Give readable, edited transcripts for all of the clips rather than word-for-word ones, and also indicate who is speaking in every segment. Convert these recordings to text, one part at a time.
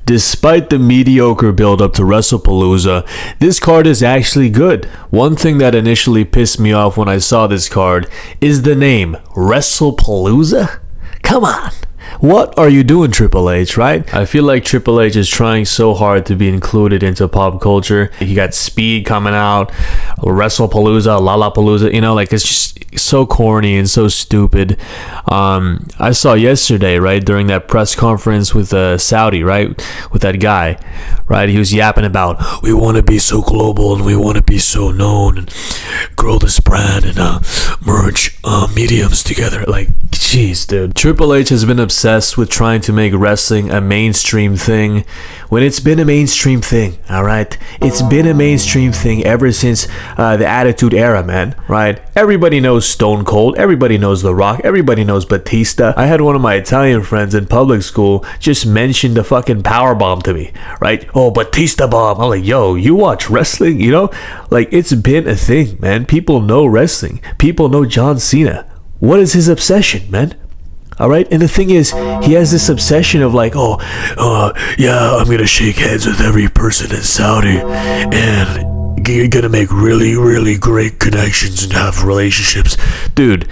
Speaker 1: Despite the mediocre build up to Wrestlepalooza, this card is actually good. One thing that initially pissed me off when I saw this card is the name, Wrestlepalooza? Come on. What are you doing, Triple H, right? I feel like Triple H is trying so hard to be included into pop culture. He got Speed coming out, Wrestlepalooza, Lollapalooza, you know, like it's just so corny and so stupid. I saw yesterday, right, during that press conference with Saudi, right, with that guy, right, he was yapping about, we want to be so global and we want to be so known and grow this brand and merge mediums together. Like, jeez, dude. Triple H has been obsessed with trying to make wrestling a mainstream thing when it's been a mainstream thing, all right? It's been a mainstream thing ever since the Attitude Era, man, right? Everybody knows Stone Cold, everybody knows The Rock, everybody knows Batista. I had one of my Italian friends in public school just mention the fucking power bomb to me, right? Oh, Batista bomb. I'm like, yo, you watch wrestling, you know? Like, it's been a thing, man. People know wrestling. People know John Cena. What is his obsession, man? All right, and the thing is, he has this obsession of like, yeah, I'm gonna shake hands with every person in Saudi, and you're gonna make really, really great connections and have relationships. Dude,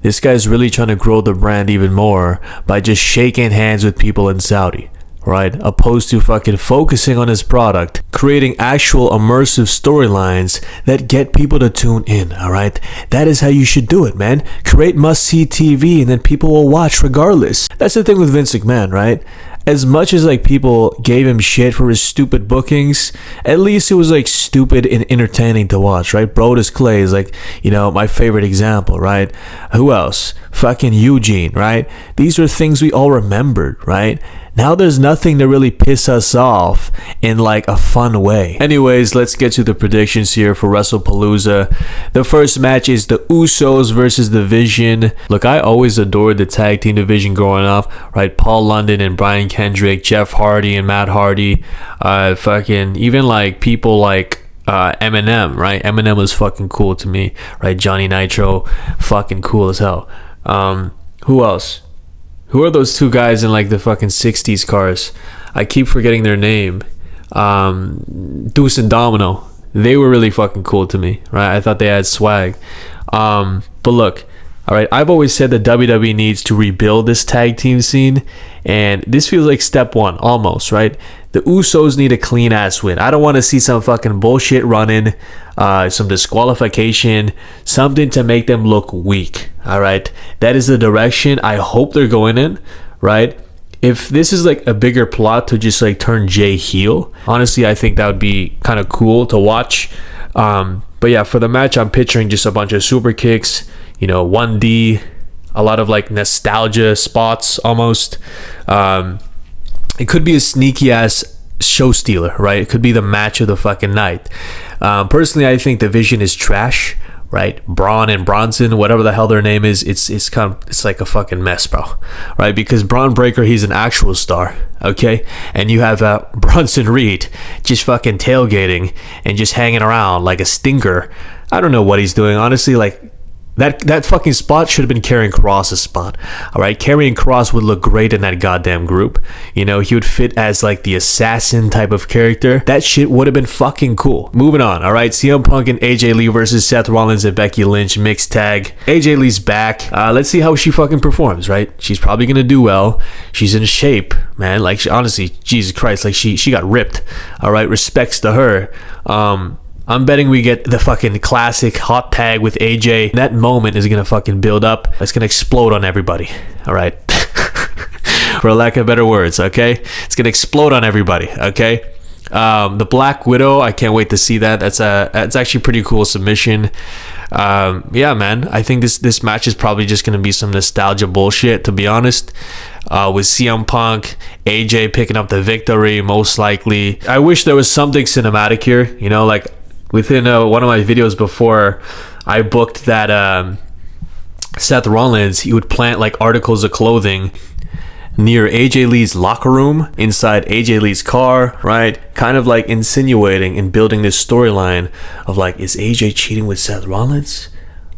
Speaker 1: this guy's really trying to grow the brand even more by just shaking hands with people in Saudi, right? Opposed to fucking focusing on his product, creating actual immersive storylines that get people to tune in, all right? That is how you should do it, man. Create must-see TV and then people will watch regardless. That's the thing with Vince McMahon, right? As much as like people gave him shit for his stupid bookings, at least it was like stupid and entertaining to watch, right? Brodus Clay is like, you know, my favorite example, right? Who else? Fucking Eugene, right? These are things we all remembered, right? Now there's nothing to really piss us off in like a fun way. Anyways, let's get to the predictions here for Wrestlepalooza. The first match is the Usos versus the Vision. Look, I always adored the tag team division growing up, right? Paul London and Brian Kendrick, Jeff Hardy and Matt Hardy, fucking even like people like Eminem, right? Eminem was fucking cool to me, right? Johnny Nitro, fucking cool as hell. Who else? Who are those two guys in like the fucking 60s cars? I keep forgetting their name. Deuce and Domino. They were really fucking cool to me, right? I thought they had swag. But look, all right, I've always said that WWE needs to rebuild this tag team scene, and this feels like step one, almost, right? The Usos need a clean ass win. I don't want to see some fucking bullshit running, some disqualification, something to make them look weak. All right, that is the direction I hope they're going in, right? If this is like a bigger plot to just like turn Jay heel, honestly, I think that would be kind of cool to watch. But yeah, for the match, I'm picturing just a bunch of super kicks, you know, 1D, a lot of like nostalgia spots almost. It could be a sneaky ass show stealer, right? It could be the match of the fucking night. Personally, I think the Vision is trash, right? Braun and Bronson, whatever the hell their name is, it's like a fucking mess, bro, right? Because Braun Breaker, he's an actual star, okay? And you have Bronson Reed just fucking tailgating and just hanging around like a stinker. I don't know what he's doing, honestly. Like that fucking spot should have been Karrion Kross's spot. All right, Karrion Kross would look great in that goddamn group. You know, he would fit as like the assassin type of character. That shit would have been fucking cool. Moving on, all right, CM Punk and AJ Lee versus Seth Rollins and Becky Lynch mixed tag. AJ Lee's back. Let's see how she fucking performs, right? She's probably gonna do well. She's in shape, man. Like, honestly, Jesus Christ, like she got ripped. All right, respects to her. I'm betting we get the fucking classic hot tag with AJ. That moment is going to fucking build up. It's going to explode on everybody. All right. For lack of better words, okay? It's going to explode on everybody, okay? The Black Widow, I can't wait to see that. It's actually pretty cool submission. Yeah, man. I think this match is probably just going to be some nostalgia bullshit, to be honest. With CM Punk, AJ picking up the victory, most likely. I wish there was something cinematic here, you know, like within one of my videos before, I booked that Seth Rollins, he would plant like articles of clothing near AJ Lee's locker room, inside AJ Lee's car, right? Kind of like insinuating and building this storyline of like, is AJ cheating with Seth Rollins,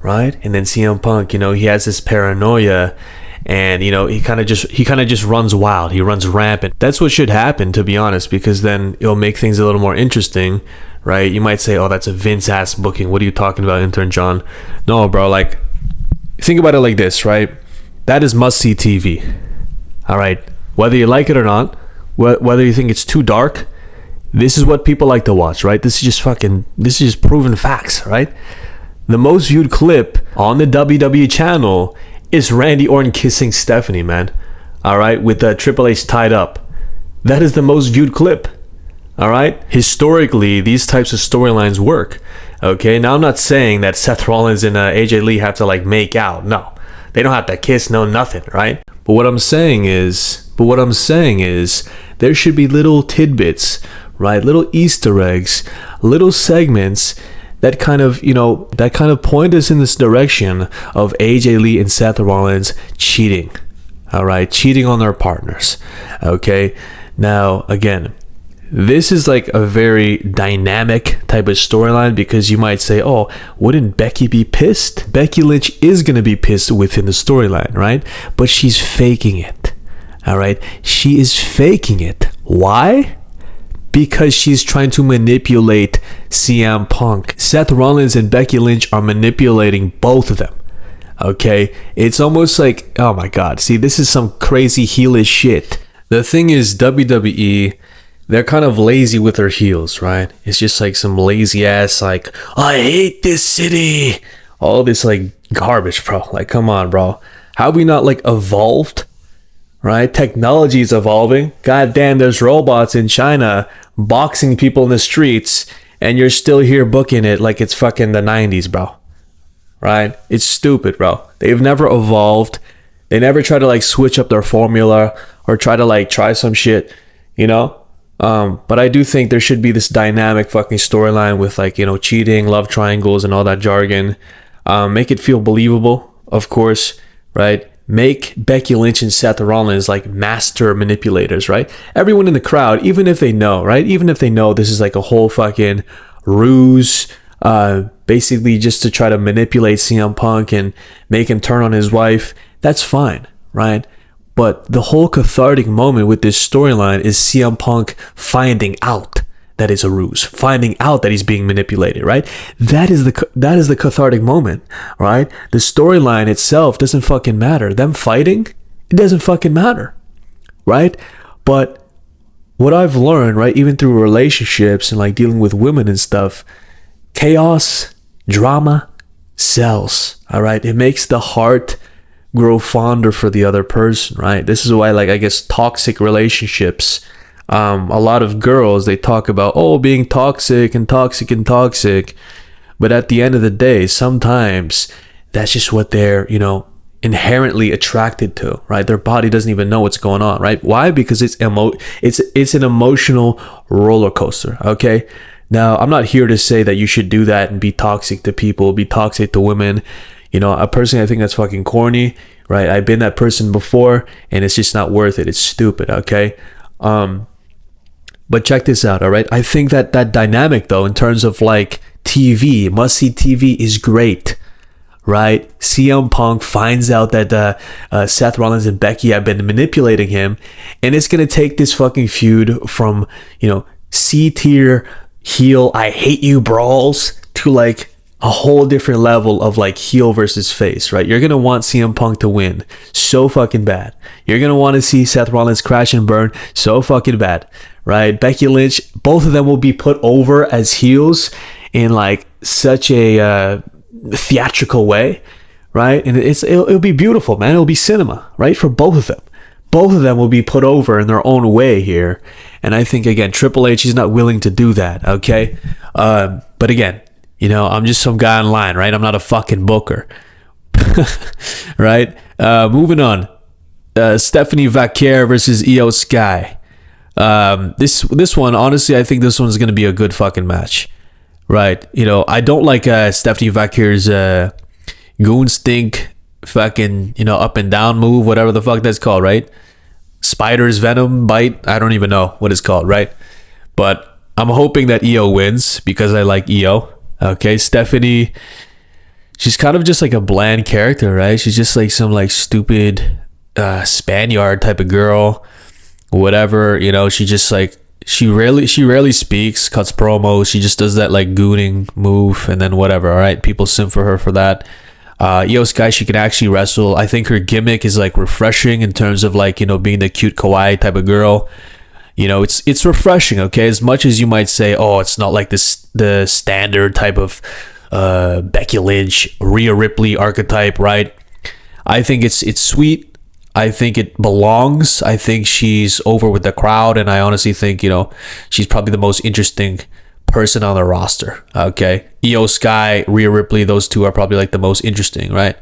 Speaker 1: right? And then CM Punk, you know, he has this paranoia and he kind of just runs wild. He runs rampant. That's what should happen, to be honest, because then it'll make things a little more interesting, right? You might say, oh, that's a Vince ass booking. What are you talking about, Intern John? No, bro, like, think about it like this, right? That is must-see TV. All right, whether you like it or not, whether you think it's too dark, this is what people like to watch, right? This is just proven facts, right? The most viewed clip on the WWE channel is Randy Orton kissing Stephanie, man. All right, with Triple H tied up. That is the most viewed clip. All right, historically, these types of storylines work. Okay, now I'm not saying that Seth Rollins and AJ Lee have to like make out. No, they don't have to kiss, no nothing, right? But what I'm saying is there should be little tidbits, right? Little Easter eggs, little segments that kind of point us in this direction of AJ Lee and Seth Rollins cheating. All right, cheating on their partners. Okay, now again, this is like a very dynamic type of storyline, because you might say, oh, wouldn't Becky be pissed? Becky Lynch is going to be pissed within the storyline, right? But she's faking it. All right, she is faking it. Why? Because she's trying to manipulate CM Punk. Seth Rollins and Becky Lynch are manipulating both of them. Okay, it's almost like, oh my god, see, this is some crazy heelish shit. The thing is, WWE, they're kind of lazy with their heels, right? It's just like some lazy ass, like, I hate this city, all this like garbage, bro. Like, come on, bro. How have we not like evolved? Right? Technology is evolving. God damn, there's robots in China boxing people in the streets, and you're still here booking it like it's fucking the 90s, bro. Right? It's stupid, bro. They've never evolved. They never try to like switch up their formula or try to like try some shit, but I do think there should be this dynamic fucking storyline with like, cheating, love triangles, and all that jargon. Make it feel believable, of course, right? Make Becky Lynch and Seth Rollins like master manipulators, right? Everyone in the crowd, even if they know, right? Even if they know this is like a whole fucking ruse, basically just to try to manipulate CM Punk and make him turn on his wife, that's fine, right? But the whole cathartic moment with this storyline is CM Punk finding out that it's a ruse, finding out that he's being manipulated, right? That is the cathartic moment, right? The storyline itself doesn't fucking matter. Them fighting, it doesn't fucking matter, right? But what I've learned, right, even through relationships and like dealing with women and stuff, chaos, drama sells, all right? It makes the heart grow fonder for the other person, right? This is why, like, I guess toxic relationships, a lot of girls, they talk about, oh, being toxic, but at the end of the day, sometimes that's just what they're inherently attracted to, right? Their body doesn't even know what's going on, right? Why? Because it's an emotional roller coaster. Okay, now I'm not here to say that you should do that and be toxic to people, be toxic to women. Personally, I think that's fucking corny, right? I've been that person before, and it's just not worth it. It's stupid. Okay, but check this out, all right? I think that dynamic, though, in terms of like TV, must-see TV, is great, right? CM Punk finds out that Seth Rollins and Becky have been manipulating him, and it's going to take this fucking feud from, C-tier heel, I hate you brawls, to like a whole different level of like heel versus face, right? You're going to want CM Punk to win so fucking bad. You're going to want to see Seth Rollins crash and burn so fucking bad, right? Becky Lynch, both of them will be put over as heels in like such a theatrical way, right? And it'll be beautiful, man. It'll be cinema, right? For both of them. Both of them will be put over in their own way here. And I think, again, Triple H is not willing to do that, okay? But again, I'm just some guy online, right? I'm not a fucking booker, right? Moving on. Stephanie Vaquer versus Io Sky. This one, honestly, I think this one's going to be a good fucking match, right? I don't like Stephanie Vaquer's goon stink fucking, up and down move, whatever the fuck that's called, right? Spider's venom bite. I don't even know what it's called, right? But I'm hoping that Io wins because I like Io. Okay, Stephanie, she's kind of just like a bland character, right? She's just like some like stupid Spaniard type of girl, whatever. You know, she just like she rarely speaks, cuts promos. She just does that like gooning move, and then whatever. All right, people simp for her for that. Io Sky, she can actually wrestle. I think her gimmick is like refreshing in terms of like, you know, being the cute kawaii type of girl. You know, it's refreshing. Okay, as much as you might say, oh, it's not like the standard type of Becky Lynch, Rhea Ripley archetype, right? I think it's sweet. I think it belongs. I think she's over with the crowd, and I honestly think, you know, she's probably the most interesting person on the roster. Okay, Io Sky, Rhea Ripley, those two are probably like the most interesting, right?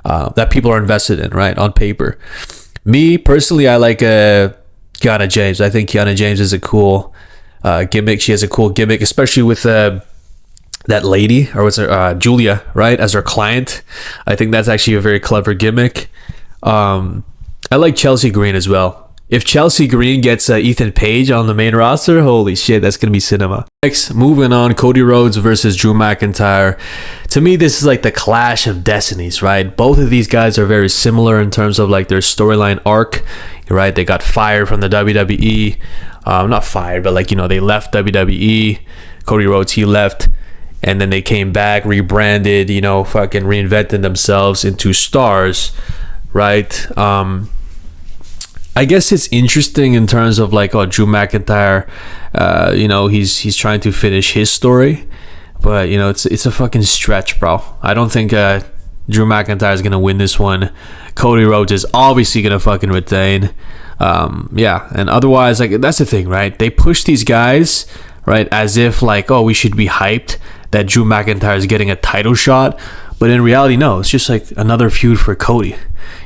Speaker 1: That people are invested in, right? On paper. Me personally, I like Kiana James. I think Kiana James is a cool gimmick. She has a cool gimmick, especially with that lady, or what's her, Julia, right, as her client. I think that's actually a very clever gimmick. I like Chelsea Green as well. If Chelsea Green gets Ethan Page on the main roster, holy shit, that's gonna be cinema. Next, moving on, Cody Rhodes versus Drew McIntyre. To me, this is like the clash of destinies, right? Both of these guys are very similar in terms of like their storyline arc, right? They got fired from the WWE. Not fired, but like, you know, they left WWE. Cody Rhodes, he left, and then they came back, rebranded, you know, fucking reinvented themselves into stars, right? I guess it's interesting in terms of like, oh, Drew McIntyre, you know, he's trying to finish his story, but you know, it's a fucking stretch, bro. I don't think Drew McIntyre is gonna win this one. Cody Rhodes is obviously gonna fucking retain. Yeah, and otherwise, like, that's the thing, right? They push these guys, right, as if like, oh, we should be hyped that Drew McIntyre is getting a title shot, but in reality, no, it's just like another feud for Cody.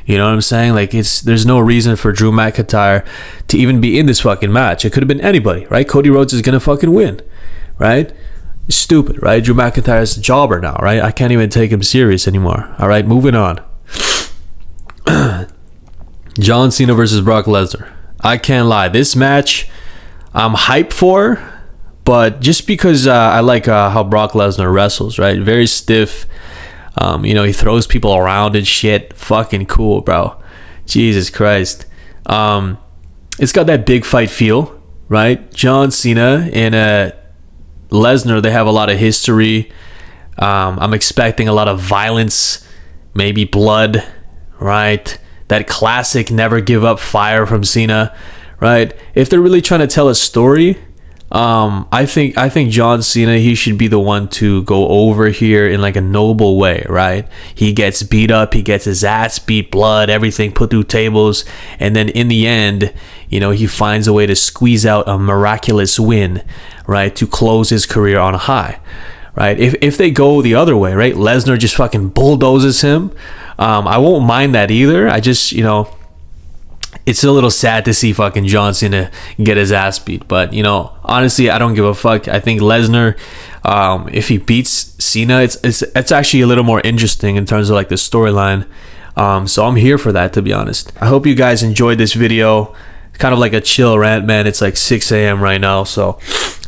Speaker 1: You know what I'm saying? Like, there's no reason for Drew McIntyre to even be in this fucking match. It could have been anybody, right? Cody Rhodes is gonna fucking win, right? Stupid, right? Drew McIntyre is a jobber now, right? I can't even take him serious anymore. All right, moving on. John Cena versus Brock Lesnar. I can't lie, this match I'm hyped for, but just because I like how Brock Lesnar wrestles, right? Very stiff. You know, he throws people around and shit. Fucking cool, bro. Jesus Christ. It's got that big fight feel, right? John Cena and Lesnar, they have a lot of history. I'm expecting a lot of violence, maybe blood, right? That classic never give up fire from Cena, right? If they're really trying to tell a story, I think John Cena, he should be the one to go over here in like a noble way, right? He gets beat up, he gets his ass beat, blood, everything put through tables, and then in the end, you know, he finds a way to squeeze out a miraculous win, right, to close his career on a high, right? If they go the other way, right, Lesnar just fucking bulldozes him, I won't mind that either. I just, you know, it's a little sad to see fucking John Cena get his ass beat, but you know, honestly, I don't give a fuck. I think Lesnar, if he beats Cena, it's actually a little more interesting in terms of like the storyline. So I'm here for that, to be honest. I hope you guys enjoyed this video. Kind of like a chill rant, man. It's like 6 a.m. right now, so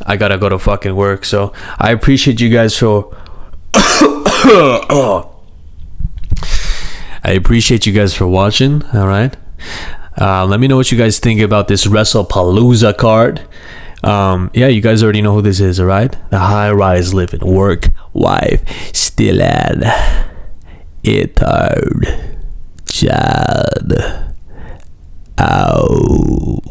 Speaker 1: I gotta go to fucking work. So I appreciate you guys for I appreciate you guys for watching. All right. Let me know what you guys think about this Wrestlepalooza card. Yeah, you guys already know who this is, alright? The high-rise living, work, wife, still at Intern, child, out.